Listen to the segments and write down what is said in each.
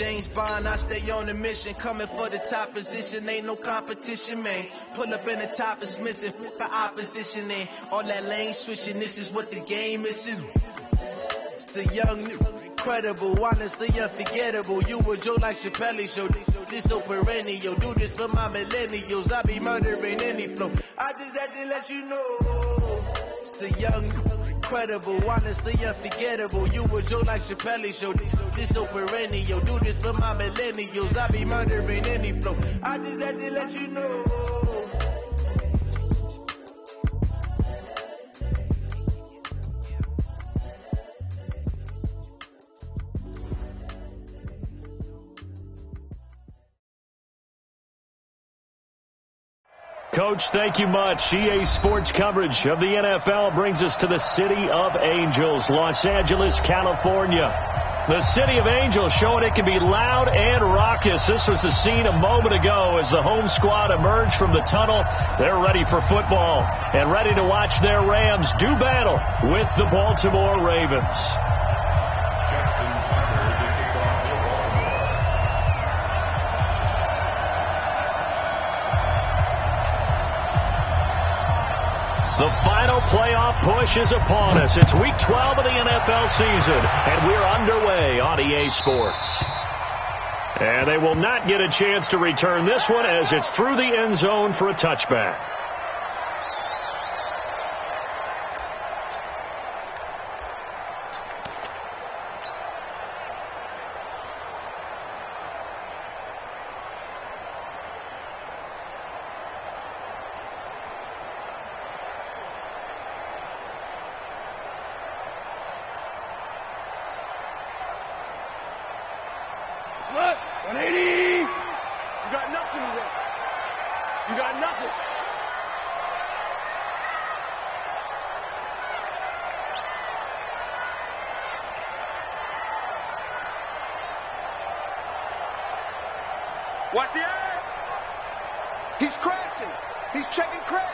James Bond, I stay on a mission. Coming for the top position, ain't no competition, man. Pull up in the top is missing, fuck the opposition, and all that lane switching, this is what the game is. It's the young, incredible, honestly unforgettable. You a Joe like Chappelle show, this so perennial. Do this for my millennials, I be murdering any flow. I just had to let you know. It's the young, incredible, honestly unforgettable. You a Joe like Chappelle show, this so perennial. Do this for my millennials, I be murdering any flow. I just had to let you know. Coach, thank you much. EA Sports coverage of the NFL brings us to the City of Angels, Los Angeles, California. The City of Angels showing it can be loud and raucous. This was the scene a moment ago as the home squad emerged from the tunnel. They're ready for football and ready to watch their Rams do battle with the Baltimore Ravens. The final playoff push is upon us. It's Week 12 of the NFL season, and we're underway on EA Sports. And they will not get a chance to return this one as it's through the end zone for a touchback. Look, 180. You got nothing today. You got nothing. Watch the eye. He's crashing. He's checking crash.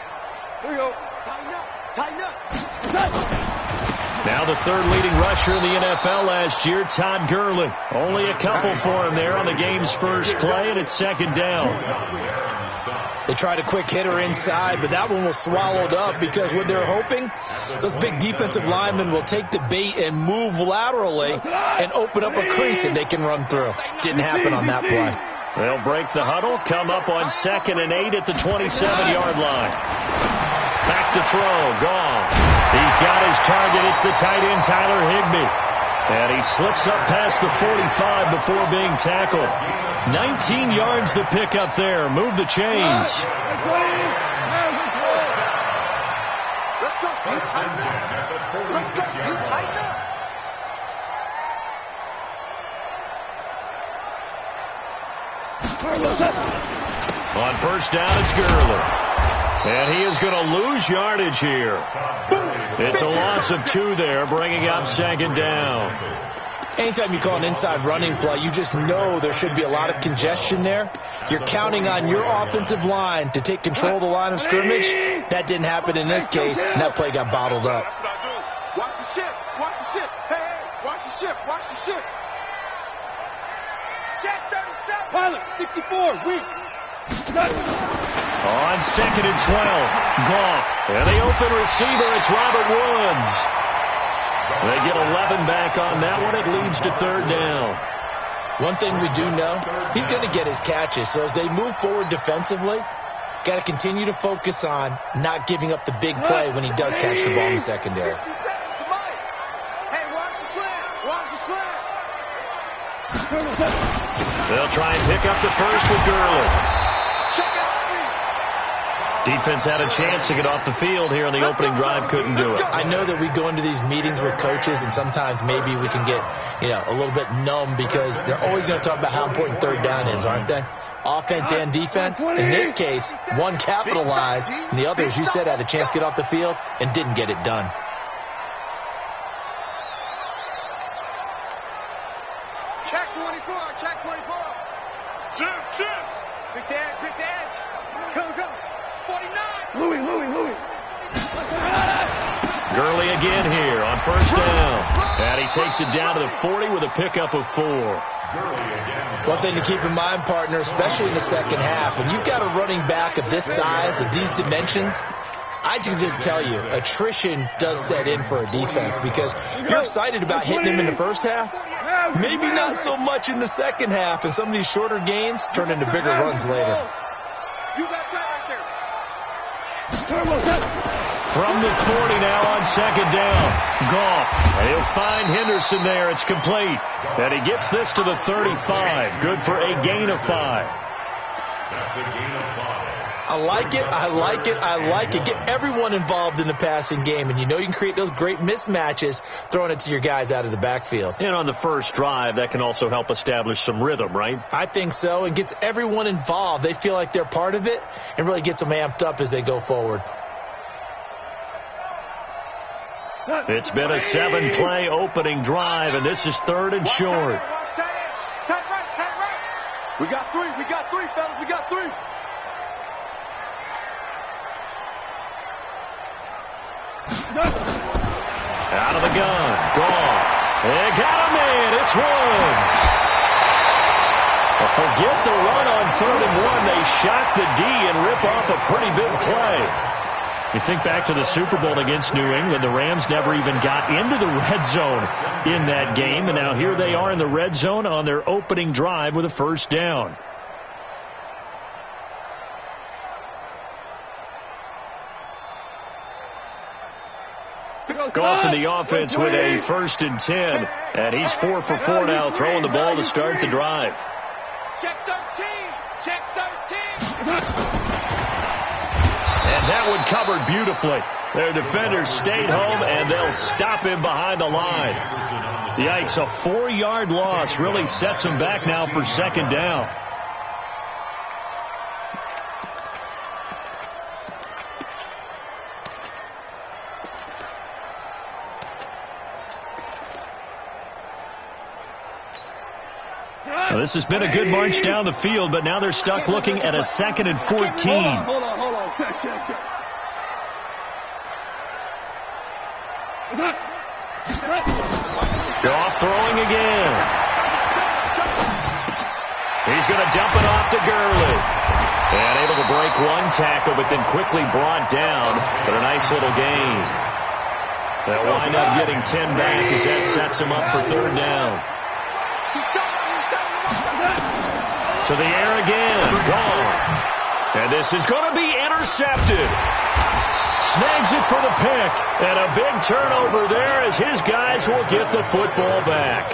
Here we go. Tighten up. Tighten up. Now the third leading rusher in the NFL last year, Todd Gurley. Only a couple for him there on the game's first play, and it's second down. They tried a quick hitter inside, but that one was swallowed up because what they're hoping, those big defensive linemen will take the bait and move laterally and open up a crease and they can run through. Didn't happen on that play. They'll break the huddle, come up on 2nd and 8 at the 27-yard line. Back to throw, gone. He's got his target. It's the tight end, Tyler Higbee. And he slips up past the 45 before being tackled. 19 yards the pick up there. Move the chains. Let's go. Tighten up. Let's go. You tighten up. On first down, it's Gurley. And he is going to lose yardage here. It's a loss of 2 there, bringing up second down. Anytime you call an inside running play, you just know there should be a lot of congestion there. You're counting on your offensive line to take control of the line of scrimmage. That didn't happen in this case, and that play got bottled up. That's what I do. Watch the ship. Watch the ship. Hey, watch the ship. Watch the ship. Check 37. Pilot, 64, weak. On 2nd and 12, Goff. And the open receiver, it's Robert Woods. They get 11 back on that one. It leads to third down. One thing we do know, he's going to get his catches. So as they move forward defensively, got to continue to focus on not giving up the big play when he does catch the ball in the secondary. Hey, watch the slant. Watch the slant. They'll try and pick up the first with Gurley. Check it out. Defense had a chance to get off the field here on the opening drive, couldn't do it. I know that we go into these meetings with coaches, and sometimes maybe we can get, a little bit numb because they're always going to talk about how important third down is, aren't they? Offense and defense. In this case, one capitalized, and the other, as you said, had a chance to get off the field and didn't get it done. Check 24. Check 24. Ship. Pick the edge. Go. 49. Louis. Gurley again here on first down. And he takes it down to the 40 with a pickup of 4. Gurley again One thing to keep in mind, partner, especially in the second half, when you've got a running back of this size, of these dimensions, I can just tell you, attrition does set in for a defense because you're excited about hitting him in the first half. Maybe not so much in the second half, and some of these shorter gains turn into bigger runs later. From the 40 now on second down. Goff. And he'll find Henderson there. It's complete. And he gets this to the 35. Good for a gain of 5. I like it. I like it. I like it. Get everyone involved in the passing game. And you know you can create those great mismatches throwing it to your guys out of the backfield. And on the first drive, that can also help establish some rhythm, right? I think so. And gets everyone involved. They feel like they're part of it and really gets them amped up as they go forward. It's been a 7-play opening drive, and this is third and short. We got three, fellas. We got three. Out of the gun. Gone. They got him in. It's Woods. Well, forget the run on 3rd and 1. They shock the D and rip off a pretty big play. You think back to the Super Bowl against New England, the Rams never even got into the red zone in that game, and now here they are in the red zone on their opening drive with a first down. Goff in the offense with a 1st and 10, and he's 4 for 4 now, throwing the ball to start the drive. Check 13. Check 13. And that one covered beautifully. Their defenders stayed home, and they'll stop him behind the line. Yikes, a 4-yard loss really sets him back now for second down. Well, this has been a good march down the field, but now they're stuck looking at a 2nd and 14. Hold on. Check. Goff throwing again. He's going to dump it off to Gurley. And able to break one tackle, but then quickly brought down. But a nice little gain. They'll wind up getting 10 back as that sets him up for 3rd down. To the air again. Gone. And this is going to be intercepted. Snags it for the pick. And a big turnover there as his guys will get the football back.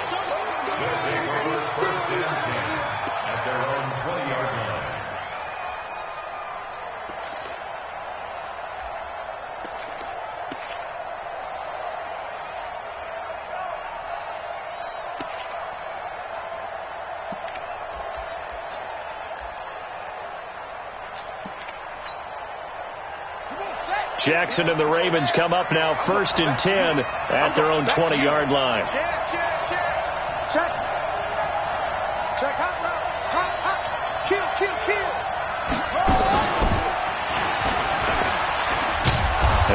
Jackson and the Ravens come up now 1st and 10 at their own 20-yard line. Check. Hot route. Kill.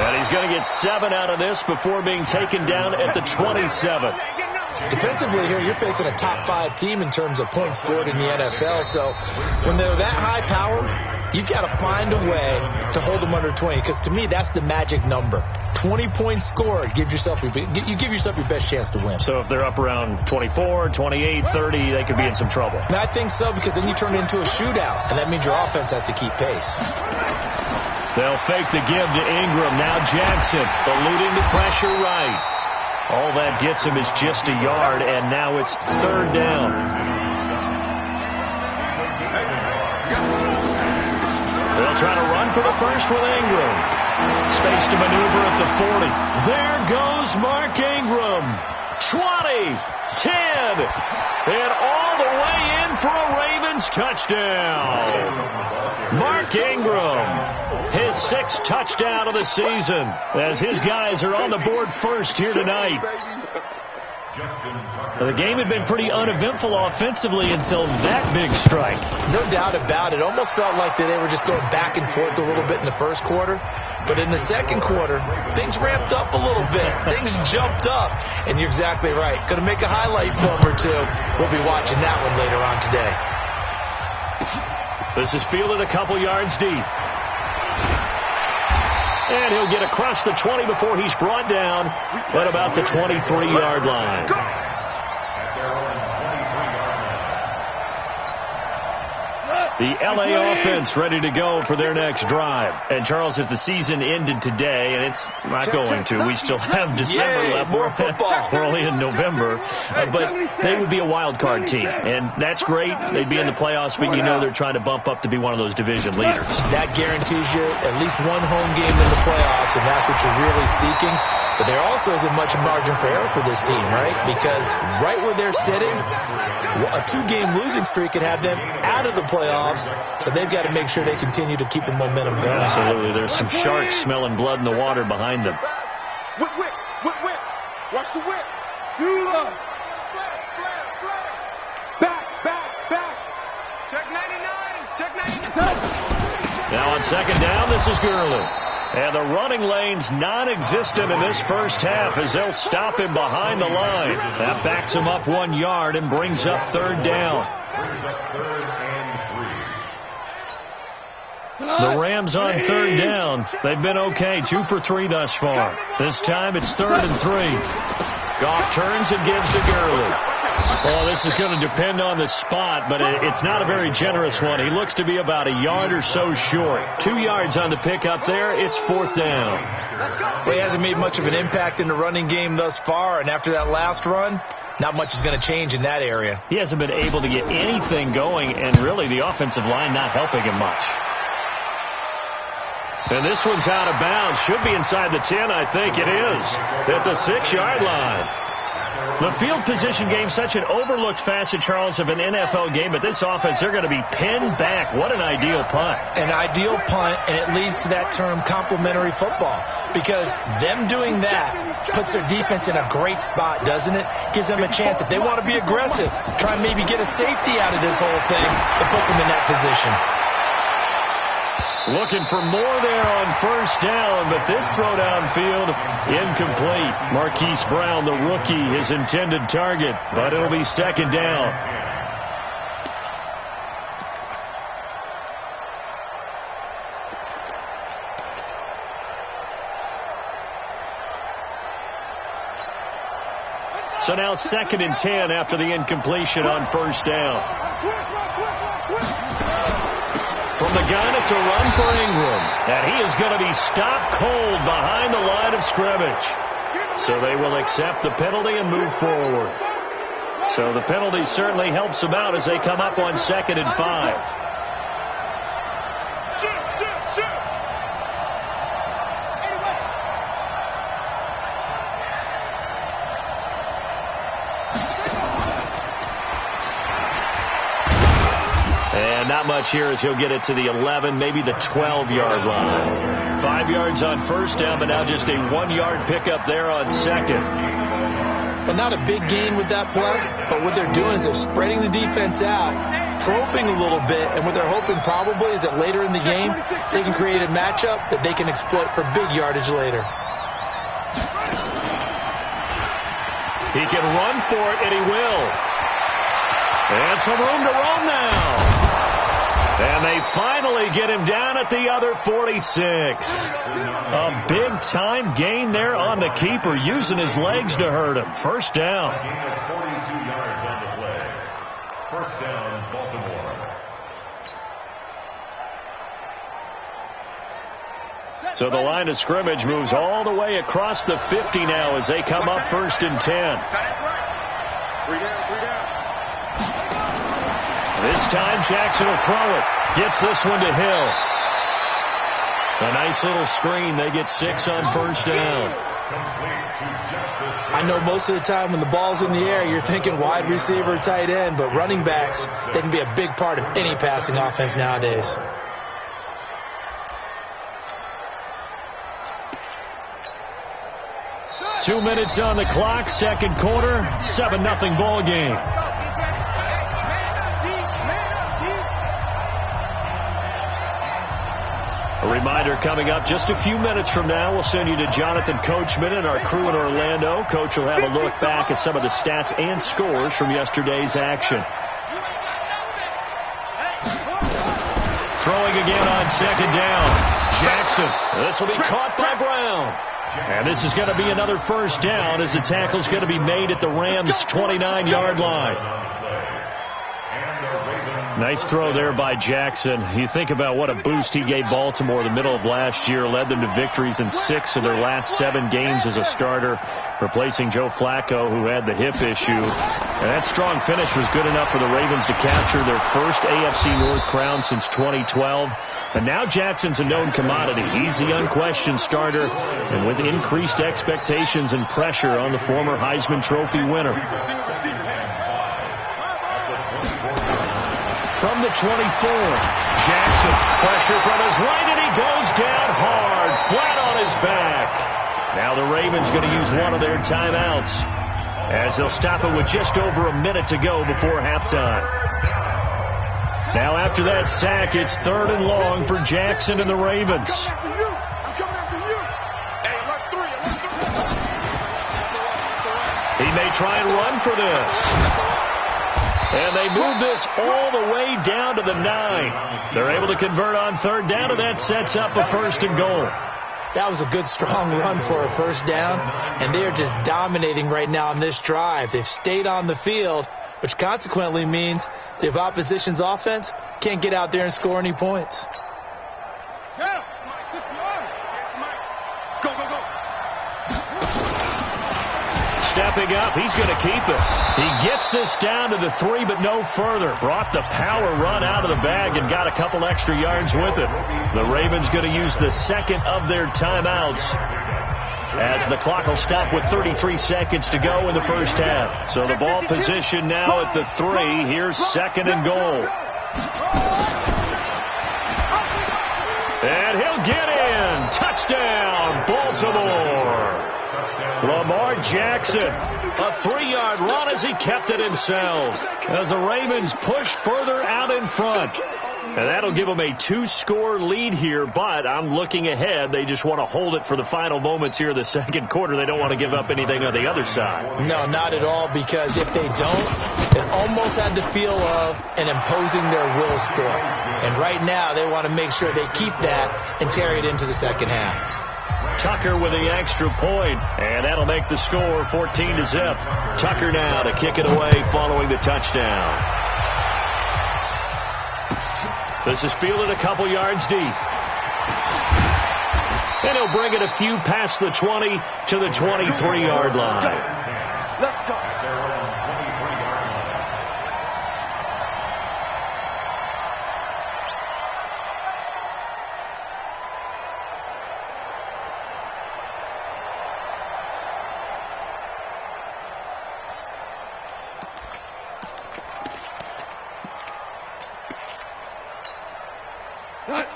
And he's going to get 7 out of this before being taken down at the 27. Defensively here, you're facing a top 5 team in terms of points scored in the NFL. So when they're that high power, you've got to find a way to hold them under 20, because to me, that's the magic number. 20 points scored, you give yourself your best chance to win. So if they're up around 24, 28, 30, they could be in some trouble. And I think so, because then you turn it into a shootout, and that means your offense has to keep pace. They'll fake the give to Ingram. Now Jackson eluding the pressure right. All that gets him is just a yard, and now it's 3rd down. They'll try to run for the first with Ingram. Space to maneuver at the 40. There goes Mark Ingram. 20, 10, and all the way in for a Ravens touchdown. Mark Ingram, his 6th touchdown of the season, as his guys are on the board first here tonight. The game had been pretty uneventful offensively until that big strike. No doubt about it. Almost felt like they were just going back and forth a little bit in the first quarter. But in the second quarter, things ramped up a little bit. Things jumped up. And you're exactly right. Going to make a highlight film or two. We'll be watching that one later on today. This is fielded a couple yards deep. And he'll get across the 20 before he's brought down at about the 23-yard line. The L.A. offense ready to go for their next drive. And, Charles, if the season ended today, and it's not going to, we still have December left. More football. We're only in November. But they would be a wild card team. And that's great. They'd be in the playoffs, but you know they're trying to bump up to be one of those division leaders. That guarantees you at least one home game in the playoffs, and that's what you're really seeking. But there also isn't much margin for error for this team, right? Because right where they're sitting, a 2-game losing streak could have them out of the playoffs, so they've got to make sure they continue to keep the momentum going. Absolutely. There's some sharks smelling blood in the water behind them. Whip. Watch the whip. Back. Check 99. Now on second down, this is Gurley. And the running lane's non-existent in this first half as they'll stop him behind the line. That backs him up 1 yard and brings up third down. The Rams on third down. They've been okay, 2 for 3 thus far. This time it's 3rd and 3. Goff turns and gives to Gurley. Oh, this is going to depend on the spot, but it's not a very generous one. He looks to be about a yard or so short. 2 yards on the pickup there. It's 4th down. Well, he hasn't made much of an impact in the running game thus far, and after that last run, not much is going to change in that area. He hasn't been able to get anything going, and really the offensive line not helping him much. And this one's out of bounds. Should be inside the 10, I think it is, at the 6-yard line. The field position game, such an overlooked facet, Charles, of an NFL game, but this offense, they're going to be pinned back. What an ideal punt. An ideal punt, and it leads to that term complementary football, because them doing that puts their defense in a great spot, doesn't it? Gives them a chance. If they want to be aggressive, try and maybe get a safety out of this whole thing, it puts them in that position. Looking for more there on first down, but this throw downfield incomplete. Marquise Brown, the rookie, his intended target, but it'll be 2nd down. So now 2nd and 10 after the incompletion on first down. From the gun, it's a run for Ingram. And he is going to be stopped cold behind the line of scrimmage. So they will accept the penalty and move forward. So the penalty certainly helps them out as they come up on 2nd and 5. And not much here as he'll get it to the 11, maybe the 12-yard line. 5 yards on first down, but now just a 1-yard pickup there on second. Well, not a big gain with that play, but what they're doing is they're spreading the defense out, probing a little bit, and what they're hoping probably is that later in the game, they can create a matchup that they can exploit for big yardage later. He can run for it, and he will. And some room to roam now. And they finally get him down at the other 46. A big-time gain there on the keeper, using his legs to hurt him. First down. 42 yards on the play. First down, Baltimore. So the line of scrimmage moves all the way across the 50 now as they come up 1st and 10. 3 down. This time Jackson will throw it. Gets this one to Hill. A nice little screen. They get 6 on first down. I know most of the time when the ball's in the air, you're thinking wide receiver, tight end, but running backs, they can be a big part of any passing offense nowadays. 2 minutes on the clock, second quarter, 7-0 ball game. A reminder coming up just a few minutes from now, we'll send you to Jonathan Coachman and our crew in Orlando. Coach will have a look back at some of the stats and scores from yesterday's action. Throwing again on second down. Jackson. This will be caught by Brown. And this is going to be another first down as the tackle's going to be made at the Rams' 29-yard line. Nice throw there by Jackson. You think about what a boost he gave Baltimore the middle of last year, led them to victories in 6 of their last 7 games as a starter, replacing Joe Flacco, who had the hip issue. And that strong finish was good enough for the Ravens to capture their first AFC North crown since 2012. And now Jackson's a known commodity. He's the unquestioned starter, and with increased expectations and pressure on the former Heisman Trophy winner. From the 24, Jackson, pressure from his right, and he goes down hard, flat on his back. Now the Ravens going to use one of their timeouts, as they'll stop it with just over a minute to go before halftime. Now after that sack, it's 3rd and long for Jackson and the Ravens. He may try and run for this. And they move this all the way down to the 9. They're able to convert on 3rd down, and that sets up a 1st and goal. That was a good, strong run for a first down, and they're just dominating right now on this drive. They've stayed on the field, which consequently means the opposition's offense can't get out there and score any points. Stepping up, he's going to keep it. He gets this down to the 3, but no further. Brought the power run out of the bag and got a couple extra yards with it. The Ravens going to use the 2nd of their timeouts, as the clock will stop with 33 seconds to go in the first half. So the ball position now at the 3. Here's 2nd and goal. And he'll get in. Touchdown, Baltimore. Lamar Jackson, a 3-yard run as he kept it himself, as the Ravens push further out in front. And that'll give them a 2-score lead here, but I'm looking ahead. They just want to hold it for the final moments here of the second quarter. They don't want to give up anything on the other side. No, not at all, because if they don't, it almost had the feel of an imposing their will score. And right now, they want to make sure they keep that and carry it into the second half. Tucker with the extra point, and that'll make the score 14-0. Tucker now to kick it away following the touchdown. This is fielded a couple yards deep. And he'll bring it a few past the 20 to the 23-yard line. Let's go.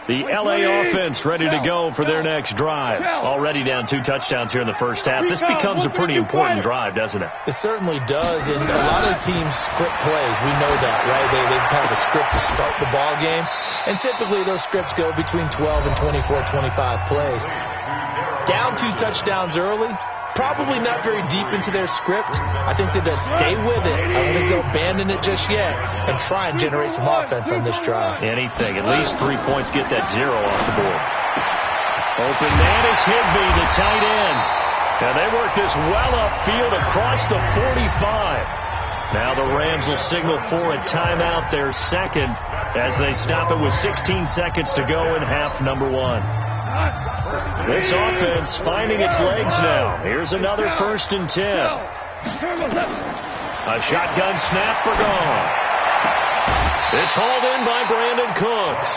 The L.A. offense ready to go for their next drive. Already down 2 touchdowns here in the first half. This becomes a pretty important drive, doesn't it? It certainly does, and a lot of teams script plays. We know that, right? They have a script to start the ball game, and typically those scripts go between 12 and 24, 25 plays. Down 2 touchdowns early, probably not very deep into their script. I think they just stay with it. I don't think they'll abandon it just yet and try and generate some offense on this drive. Anything. At least 3 points, get that 0 off the board. Open man is Higbee, the tight end. And they work this well upfield across the 45. Now the Rams will signal for a timeout, their 2nd, as they stop it with 16 seconds to go in half number 1. This offense finding its legs now. Here's another 1st and 10. A shotgun snap for gone. It's hauled in by Brandon Cooks.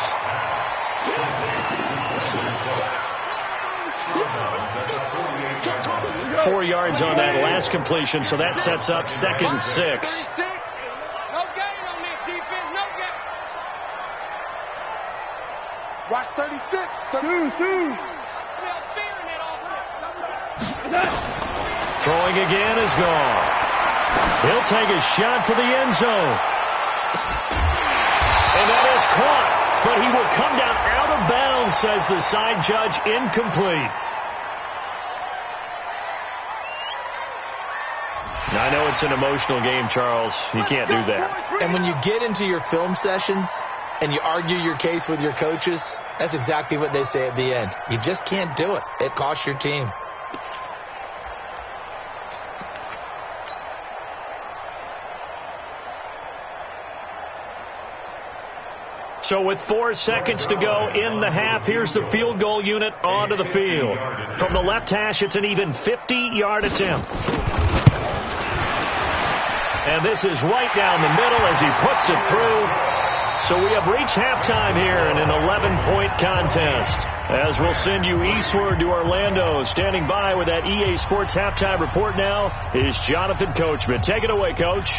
Four yards on that last completion, so that sets up 2nd and 6. No gain on this defense, no gain. Watch 36. 2. I smell fear in that offense. Throwing again is gone. He'll take a shot for the end zone. And that is caught. But he will come down out of bounds, says the side judge. Incomplete. I know it's an emotional game, Charles. You can't do that. And when you get into your film sessions and you argue your case with your coaches, that's exactly what they say at the end. You just can't do it. It costs your team. So with 4 seconds to go in the half, here's the field goal unit onto the field. From the left hash, it's an even 50-yard attempt. And this is right down the middle as he puts it through. So we have reached halftime here in an 11-point contest. As we'll send you eastward to Orlando. Standing by with that EA Sports halftime report now is Jonathan Coachman. Take it away, Coach.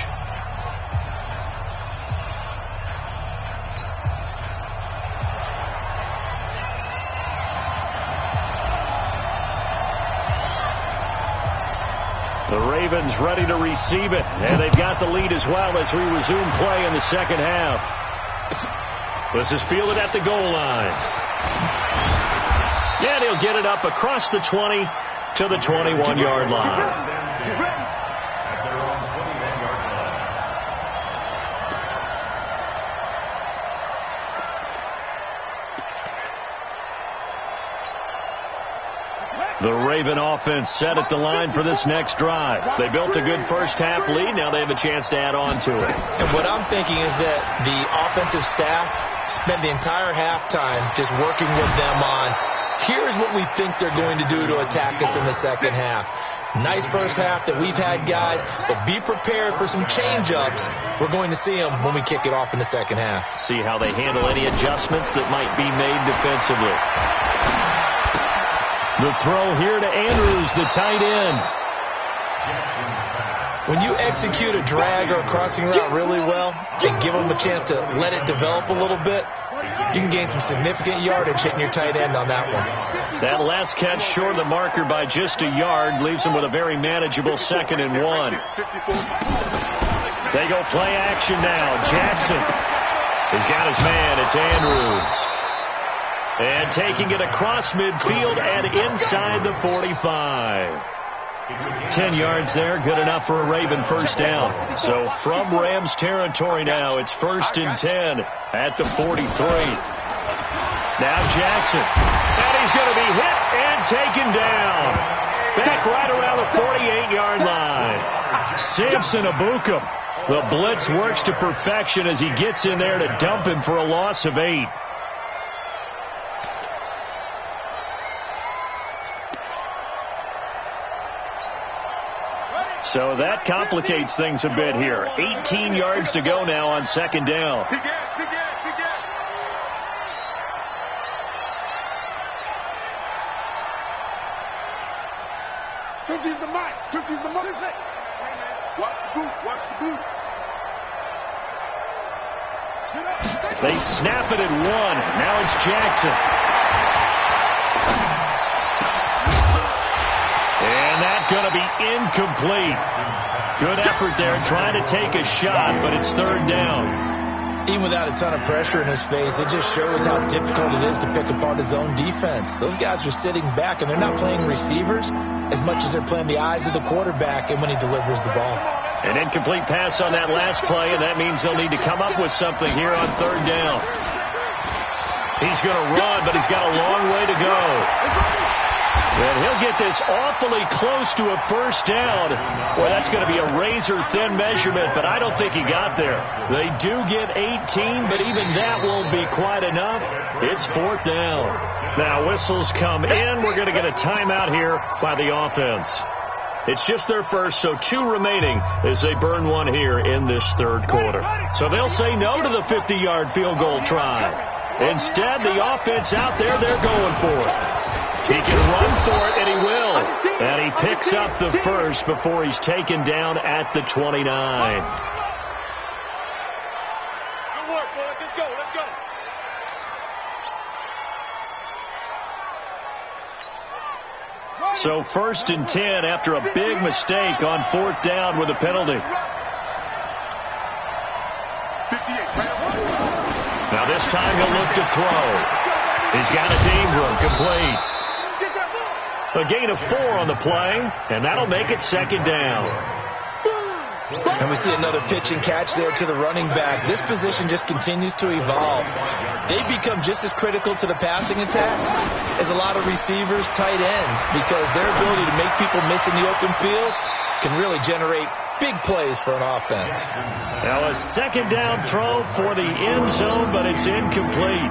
The Ravens ready to receive it, and they've got the lead as well as we resume play in the second half. This is fielded at the goal line. And he'll get it up across the 20 to the 21-yard line. The Raven offense set at the line for this next drive. They built a good first half lead. Now they have a chance to add on to it. And what I'm thinking is that the offensive staff spent the entire halftime just working with them on, here's what we think they're going to do to attack us in the second half. Nice first half that we've had, guys, but be prepared for some change-ups. We're going to see them when we kick it off in the second half. See how they handle any adjustments that might be made defensively. The throw here to Andrews, the tight end. When you execute a drag or a crossing route really well and give them a chance to let it develop a little bit, you can gain some significant yardage hitting your tight end on that one. That last catch short of the marker by just a yard leaves him with a very manageable 2nd and 1. They go play action now. Jackson. He's got his man. It's Andrews. And taking it across midfield and inside the 45. 10 yards there, good enough for a Raven first down. So from Rams territory now, it's 1st and 10 at the 43. Now Jackson. And he's going to be hit and taken down. Back right around the 48-yard line. Samson Abukum. The blitz works to perfection as he gets in there to dump him for a loss of 8. So that complicates things a bit here. 18 yards to go now on 2nd down. Fifty's the mic. 50's the mic. Watch the boot. Watch the boot. They snap it at 1. Now it's Jackson. And that's going to be incomplete. Good effort there trying to take a shot, but it's 3rd down. Even without a ton of pressure in his face, it just shows how difficult it is to pick apart his own defense. Those guys are sitting back, and they're not playing receivers as much as they're playing the eyes of the quarterback and when he delivers the ball. An incomplete pass on that last play, and that means they'll need to come up with something here on 3rd down. He's going to run, but he's got a long way to go. And he'll get this awfully close to a first down. Well, that's going to be a razor-thin measurement, but I don't think he got there. They do get 18, but even that won't be quite enough. It's 4th down. Now whistles come in. We're going to get a timeout here by the offense. It's just their first, so 2 remaining as they burn one here in this 3rd quarter. So they'll say no to the 50-yard field goal try. Instead, the offense out there, they're going for it. He can run for it, and he will. And he picks up the first before he's taken down at the 29. Good work, boys. Let's go. Let's go. So 1st and 10 after a big mistake on 4th down with a penalty. Now this time he'll look to throw. He's got it to Ingram, complete. A gain of 4 on the play, and that'll make it 2nd down. And we see another pitch and catch there to the running back. This position just continues to evolve. They become just as critical to the passing attack as a lot of receivers, tight ends, because their ability to make people miss in the open field can really generate big plays for an offense. Now a 2nd down throw for the end zone, but it's incomplete.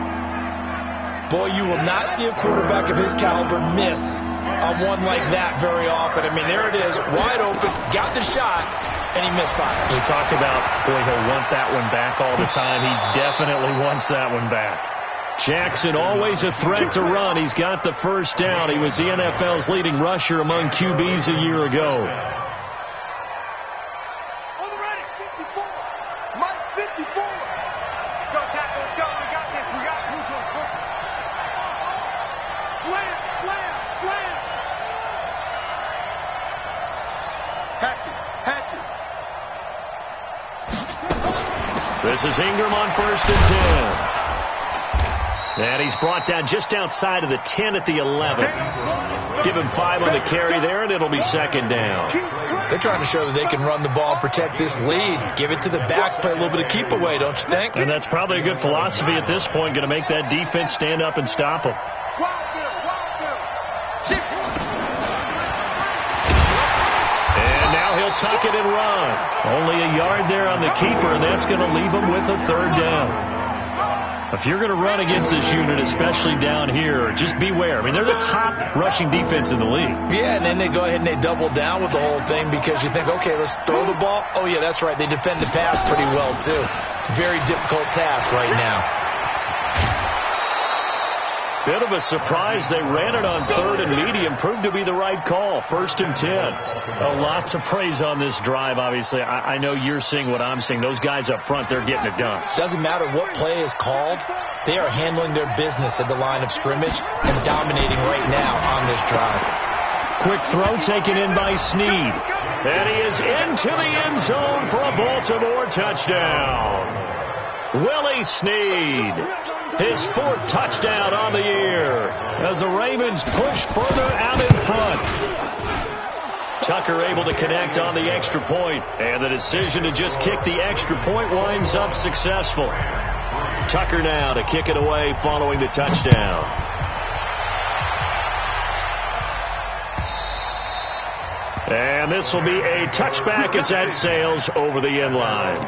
Boy, you will not see a quarterback of his caliber miss on one like that very often. I mean, there it is, wide open, got the shot, and he misfires. We talk about, boy, he'll want that one back all the time. He definitely wants that one back. Jackson always a threat to run. He's got the 1st down. He was the NFL's leading rusher among QBs a year ago. On the ready, 54. Mike 54. Go, tackle, let's go. We got this. We got it. Slam, slam, slam. Hatchet. This is Ingram on 1st and 10. And he's brought down just outside of the 10 at the 11. Give him 5 on the carry there, and it'll be 2nd down. They're trying to show that they can run the ball and protect this lead. Give it to the backs, play a little bit of keep away, don't you think? And that's probably a good philosophy at this point, going to make that defense stand up and stop them. And now he'll tuck it and run. Only a yard there on the keeper, and that's going to leave him with a 3rd down. If you're going to run against this unit, especially down here, just beware. I mean, they're the top rushing defense in the league. Yeah, and then they go ahead and they double down with the whole thing because you think, okay, let's throw the ball. Oh, yeah, that's right. They defend the pass pretty well, too. Very difficult task right now. Bit of a surprise. They ran it on 3rd and medium. Proved to be the right call. 1st and 10. A lot to praise on this drive, obviously. I know you're seeing what I'm seeing. Those guys up front, they're getting it done. Doesn't matter what play is called. They are handling their business at the line of scrimmage and dominating right now on this drive. Quick throw taken in by Snead. And he is into the end zone for a Baltimore touchdown. Willie Snead. His 4th touchdown on the year as the Ravens push further out in front. Tucker able to connect on the extra point, and the decision to just kick the extra point winds up successful. Tucker now to kick it away following the touchdown. And this will be a touchback as that sails over the end line.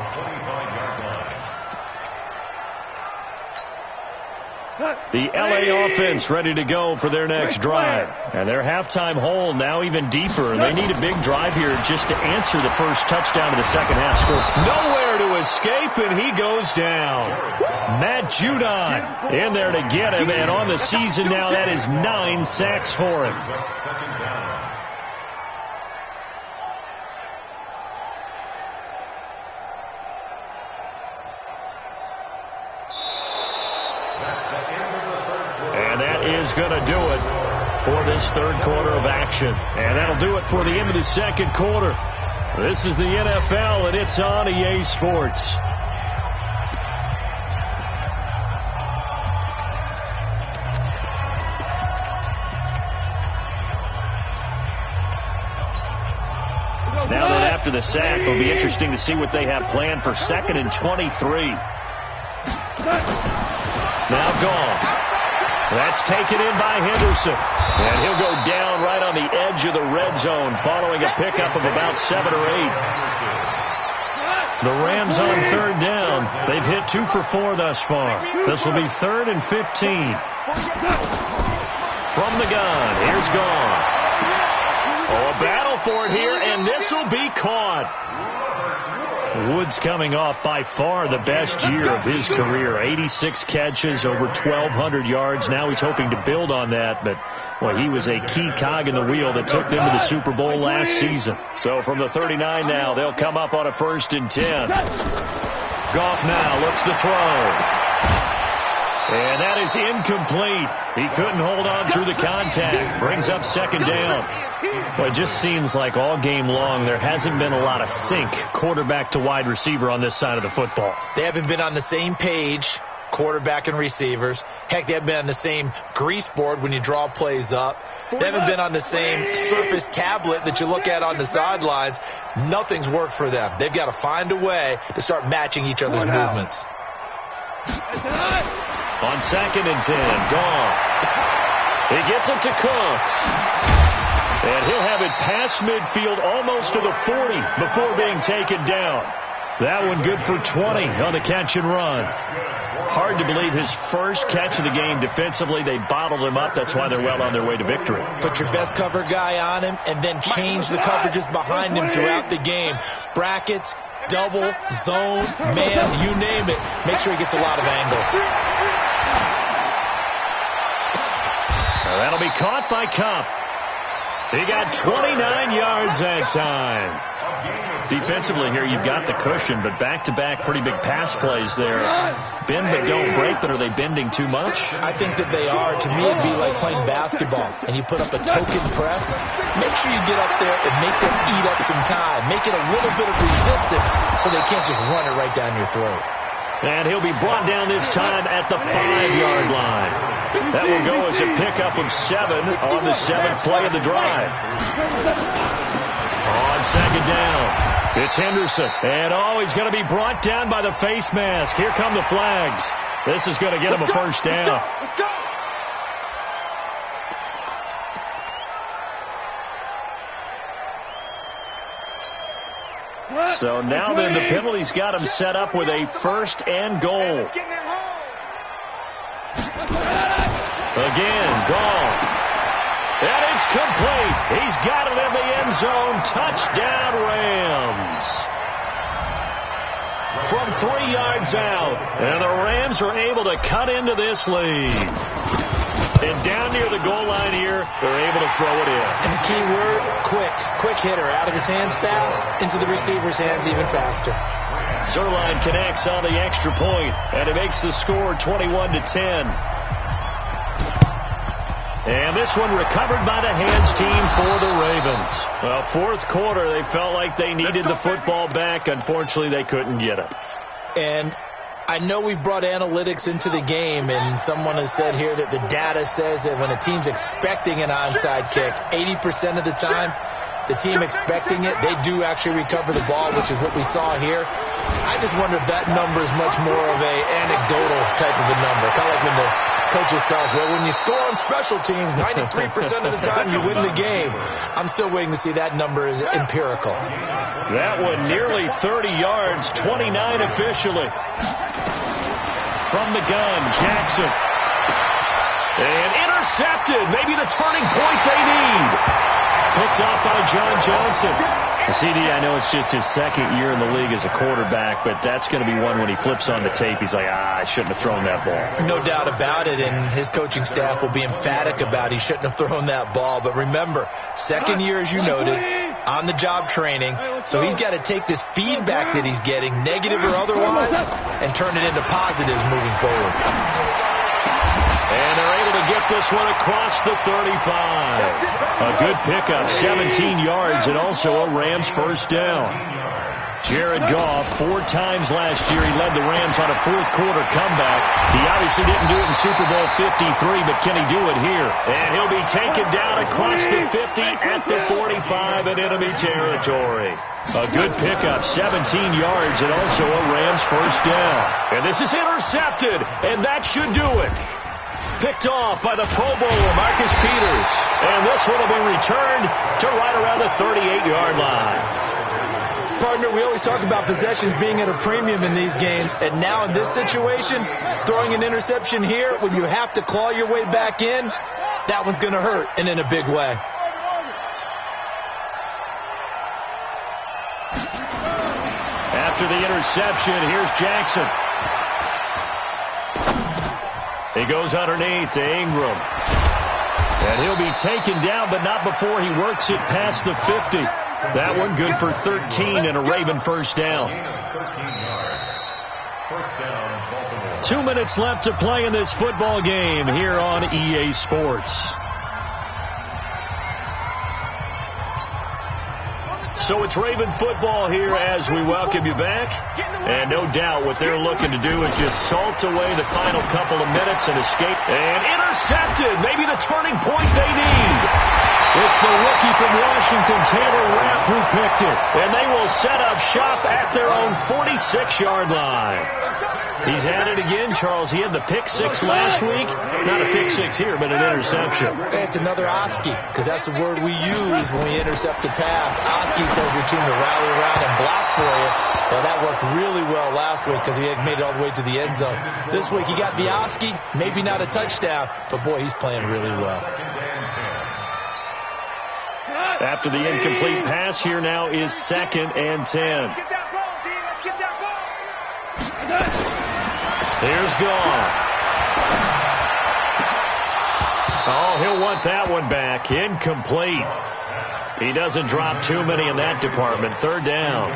The LA offense ready to go for their next drive. And their halftime hole now even deeper. And they need a big drive here just to answer the first touchdown of the second half score. Nowhere to escape, and he goes down. Matt Judon in there to get him. And on the season now, that is 9 sacks for him. Is going to do it for this 3rd quarter of action. And that'll do it for the end of the 2nd quarter. This is the NFL, and it's on EA Sports. Now that after the sack, it'll be interesting to see what they have planned for 2nd and 23. Now gone. That's taken in by Henderson. And he'll go down right on the edge of the red zone following a pickup of about 7 or 8. The Rams on 3rd down. They've hit 2 for 4 thus far. This will be 3rd and 15. From the gun. Here's gone. Oh, a battle for it here, and this will be caught. Woods coming off by far the best year of his career. 86 catches, over 1,200 yards. Now he's hoping to build on that, but well, he was a key cog in the wheel that took them to the Super Bowl last season. So from the 39 now, they'll come up on a 1st and 10. Goff now looks to throw. And that is incomplete. He couldn't hold on through the contact. Brings up second down. Well, it just seems like all game long there hasn't been a lot of sync quarterback to wide receiver on this side of the football. They haven't been on the same page, quarterback and receivers. Heck, they haven't been on the same grease board when you draw plays up. They haven't been on the same Surface tablet that you look at on the sidelines. Nothing's worked for them. They've got to find a way to start matching each other's movements. On 2nd and 10, Goff. He gets it to Cooks. And he'll have it past midfield almost to the 40 before being taken down. That one good for 20 on the catch and run. Hard to believe his first catch of the game defensively. They bottled him up. That's why they're well on their way to victory. Put your best cover guy on him and then change the coverages behind him throughout the game. Brackets, double, zone, man, you name it. Make sure he gets a lot of angles. Now that'll be caught by Cup. He got 29 yards that time. Defensively here, you've got the cushion, but back-to-back pretty big pass plays there. Bend but don't break, but are they bending too much? I think that they are. To me, it'd be like playing basketball, and you put up a token press. Make sure you get up there and make them eat up some time. Make it a little bit of resistance so they can't just run it right down your throat. And he'll be brought down this time at the 5-yard line. That will go as a pickup of 7 on the 7th play of the drive. On 2nd down, it's Henderson. And he's going to be brought down by the face mask. Here come the flags. This is going to get him a first down. Let's go. So now then the penalty's got him set up with a 1st and goal. Again, Goff. And it's complete. He's got it in the end zone. Touchdown, Rams. From 3 yards out. And the Rams are able to cut into this lead. And down near the goal line here, they're able to throw it in. And the key word, quick. Quick hitter. Out of his hands fast, into the receiver's hands even faster. Zerline connects on the extra point, and it makes the score 21-10. And this one recovered by the hands team for the Ravens. Well, 4th quarter, they felt like they needed the football back. Unfortunately, they couldn't get it. And I know we brought analytics into the game, and someone has said here that the data says that when a team's expecting an onside kick, 80% of the time, the team expecting it, they do actually recover the ball, which is what we saw here. I just wonder if that number is much more of a anecdotal type of a number. Kind of like when the coaches tell us, well, when you score on special teams, 93% of the time you win the game. I'm still waiting to see that number is empirical. That one nearly 30 yards, 29 officially. From the gun, Jackson. And intercepted. Maybe the turning point they need. Picked off by John Johnson. CD, I know it's just his 2nd year in the league as a quarterback, but that's going to be one when he flips on the tape, he's like, I shouldn't have thrown that ball. No doubt about it, and his coaching staff will be emphatic about he shouldn't have thrown that ball. But remember, 2nd year, as you noted, on-the-job training, so he's got to take this feedback that he's getting, negative or otherwise, and turn it into positives moving forward. And they're able to get this one across the 35. A good pickup, 17 yards, and also a Rams first down. Jared Goff, 4 times last year, he led the Rams on a 4th quarter comeback. He obviously didn't do it in Super Bowl 53, but can he do it here? And he'll be taken down across the 50 at the 45 in enemy territory. A good pickup, 17 yards, and also a Rams first down. And this is intercepted, and that should do it. Picked off by the Pro Bowler, Marcus Peters. And this one will be returned to right around the 38-yard line. Partner, we always talk about possessions being at a premium in these games. And now in this situation, throwing an interception here when you have to claw your way back in, that one's going to hurt, and in a big way. After the interception, here's Jackson. He goes underneath to Ingram. And he'll be taken down, but not before he works it past the 50. That one good for 13 and a Raven first down. First down, Baltimore. 2 minutes left to play in this football game here on EA Sports. So it's Raven football here as we welcome you back. And no doubt what they're looking to do is just salt away the final couple of minutes and escape. And intercepted. Maybe the turning point they need. It's the rookie from Washington, Taylor Rapp, who picked it. And they will set up shop at their own 46-yard line. He's had it again, Charles. He had the pick six last week. Not a pick six here, but an interception. It's another Oski, because that's the word we use when we intercept the pass. Oski tells your team to rally around and block for you. Well, that worked really well last week because he had made it all the way to the end zone. This week he got the Oski, maybe not a touchdown, but boy, he's playing really well. After the incomplete pass, here now is 2nd and 10. Here's gone. Oh, he'll want that one back. Incomplete. He doesn't drop too many in that department. 3rd down.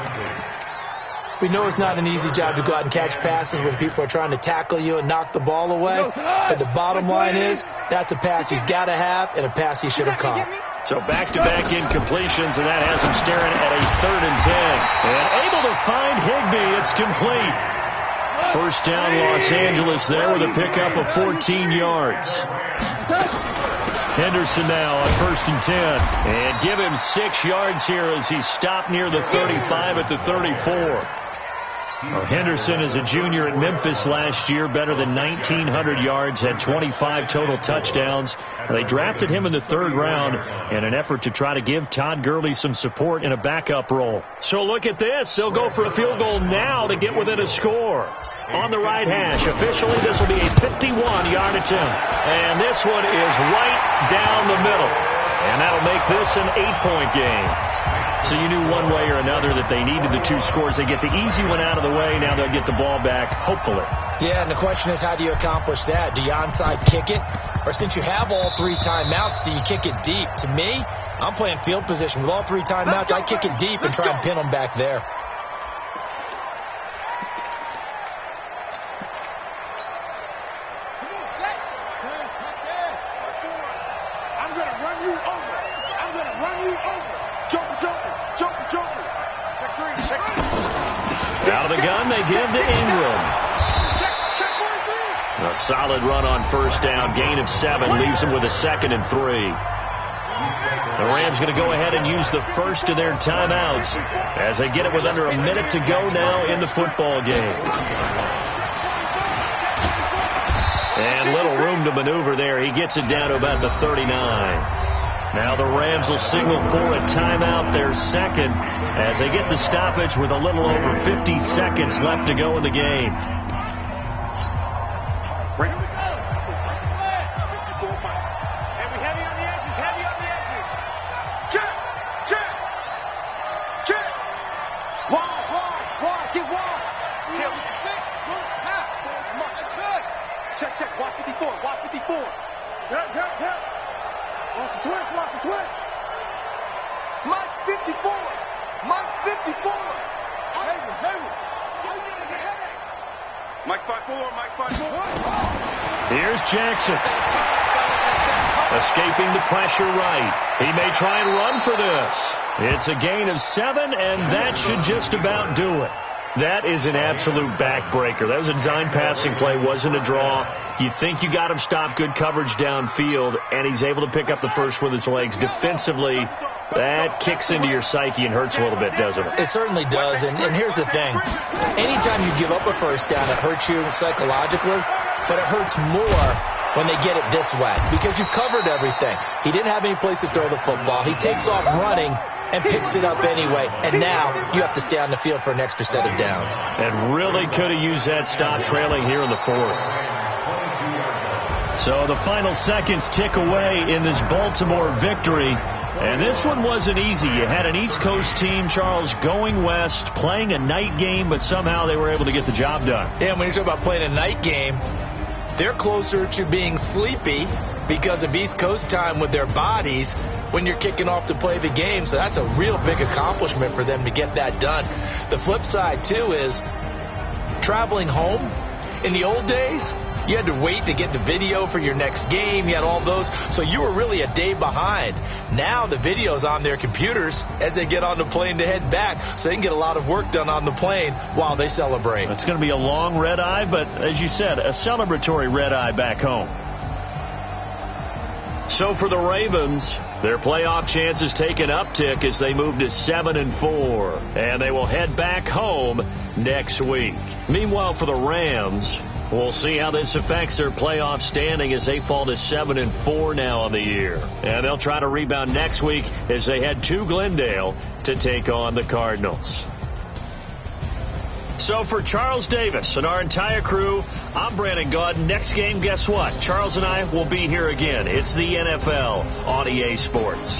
We know it's not an easy job to go out and catch passes when people are trying to tackle you and knock the ball away. But the bottom line is, that's a pass he's got to have and a pass he should have caught. So back-to-back incompletions, and that has him staring at a 3rd and 10. And able to find Higbee. It's complete. First down, Los Angeles there with a pickup of 14 yards. Henderson now on 1st and 10. And give him 6 yards here as he stopped near the 35 at the 34. Well, Henderson is a junior at Memphis last year, better than 1,900 yards, had 25 total touchdowns. They drafted him in the 3rd round in an effort to try to give Todd Gurley some support in a backup role. So look at this. They'll go for a field goal now to get within a score. On the right hash, officially this will be a 51-yard attempt. And this one is right down the middle. And that'll make this an 8-point game. So you knew one way or another that they needed the 2 scores. They get the easy one out of the way. Now they'll get the ball back, hopefully. Yeah, and the question is, how do you accomplish that? Do you onside kick it? Or since you have all 3 timeouts, do you kick it deep? To me, I'm playing field position. With all 3 timeouts, I kick it deep and try and pin them back there. Out of the gun, they give to Ingram. A solid run on 1st down. Gain of 7 leaves them with a 2nd and 3. The Rams going to go ahead and use the first of their timeouts as they get it with under a minute to go now in the football game. And little room to maneuver there. He gets it down to about the 39. Now the Rams will signal for a timeout, their 2nd, as they get the stoppage with a little over 50 seconds left to go in the game. Heavy on the edges, heavy on the edges. Check. Wide, get wide. Check, watch 54. Help. Watch the twist. Mike's 54. Mike 5-4. Here's Jackson. Escaping the pressure right. He may try and run for this. It's a gain of 7, and that should just about do it. That is an absolute backbreaker. That was a design passing play, wasn't a draw. You think you got him stopped, good coverage downfield, and he's able to pick up the first with his legs. Defensively, that kicks into your psyche and hurts a little bit, doesn't it? It certainly does, and here's the thing. Anytime you give up a 1st down, it hurts you psychologically, but it hurts more when they get it this way because you've covered everything. He didn't have any place to throw the football. He takes off running and picks it up anyway, and now you have to stay on the field for an extra set of downs. And really could have used that stop trailing here in the 4th. So the final seconds tick away in this Baltimore victory. And this one wasn't easy. You had an East Coast team, Charles, going west, playing a night game, but somehow they were able to get the job done. Yeah, when you talk about playing a night game, they're closer to being sleepy because of East Coast time with their bodies when you're kicking off to play the game. So that's a real big accomplishment for them to get that done. The flip side, too, is traveling home, in the old days, you had to wait to get the video for your next game. You had all those. So you were really a day behind. Now the video's on their computers as they get on the plane to head back, so they can get a lot of work done on the plane while they celebrate. It's going to be a long red eye, but as you said, a celebratory red eye back home. So for the Ravens, their playoff chances take an uptick as they move to 7-4, and they will head back home next week. Meanwhile, for the Rams, we'll see how this affects their playoff standing as they fall to 7-4 now on the year. And they'll try to rebound next week as they head to Glendale to take on the Cardinals. So for Charles Davis and our entire crew, I'm Brandon Gaud. Next game, guess what? Charles and I will be here again. It's the NFL on EA Sports.